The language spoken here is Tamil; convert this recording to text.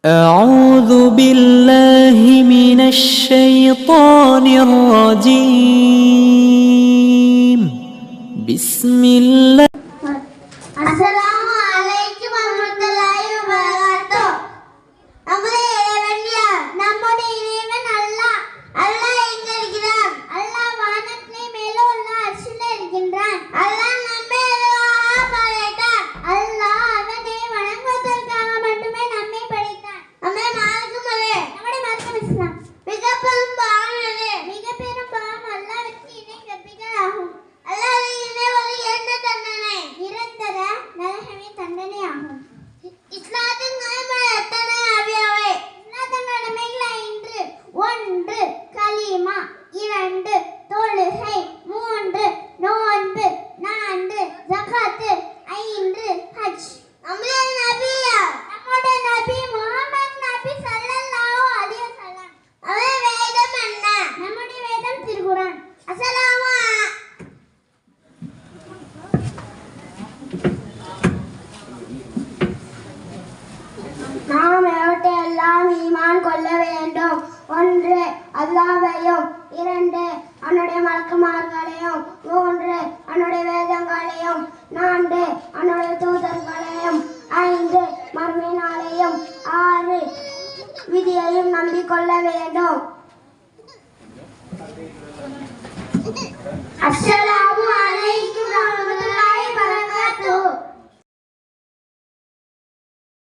أعوذ بالله من الشيطان الرجيم بسم الله அஸ்ஸலாமு அலைக்கும் வரஹ்மத்துல்லாஹி வபரகாத்துஹ். நம்முடைய இறைவன் அல்லாஹ். அல்லாஹ் எங்க இருக்கிறான்? அல்லாஹ் வானத்திலே மேலே உள்ள அர்ஷிலே இருக்கின்றான். அல்லாஹ் நம்மை அல்லாஹ் படைத்தான். அல்லாஹ் அவனை வணங்குவதற்காக மட்டுமே நம்மை படைத்தான். நம்மை மார்க்கம் அது. நம்முடைய மார்க்கம் இஸ்லாம். மிகப்பெரும் பாவம் அது. மிகப்பெரும் பாவம் அல்லாஹ்விற்கு இணை கற்பிக்கலாகும். அல்லாஹ்வை இணைவது என்ன தண்டனை? நிரந்தர நரகமே தண்டனை ஆகும். இஸ்லாத்தின் நன்மை எத்தனை அவையவை? இஸ்லாத்தின் நன்மைகள் 5. 1 கலிமா, 2 தொழுகை, 3 நோன்பு, 4 ஜகாத், 5 ஹஜ். நம்முடைய நபி முஹம்மது நபி ஸல்லல்லாஹு அலைஹி வஸல்லம். அவர் வேதம் என்ன? நம்முடைய வேதம் திருக்குர்ஆன். அஸ்ஸலாமு நாம் எவற்றையெல்லாம் ஈமான் கொள்ள வேண்டும்? 1 அல்லாஹ்வையும், 2 அவனுடைய மலக்குமார்களையும், 3 அவனுடைய வேதங்களையும், 4 அவனுடைய தூதர்களையும், 5 மறுமை நாளையும், 6 விதியையும் நம்பிக்கொள்ள வேண்டும். அஸ்ஸலாமு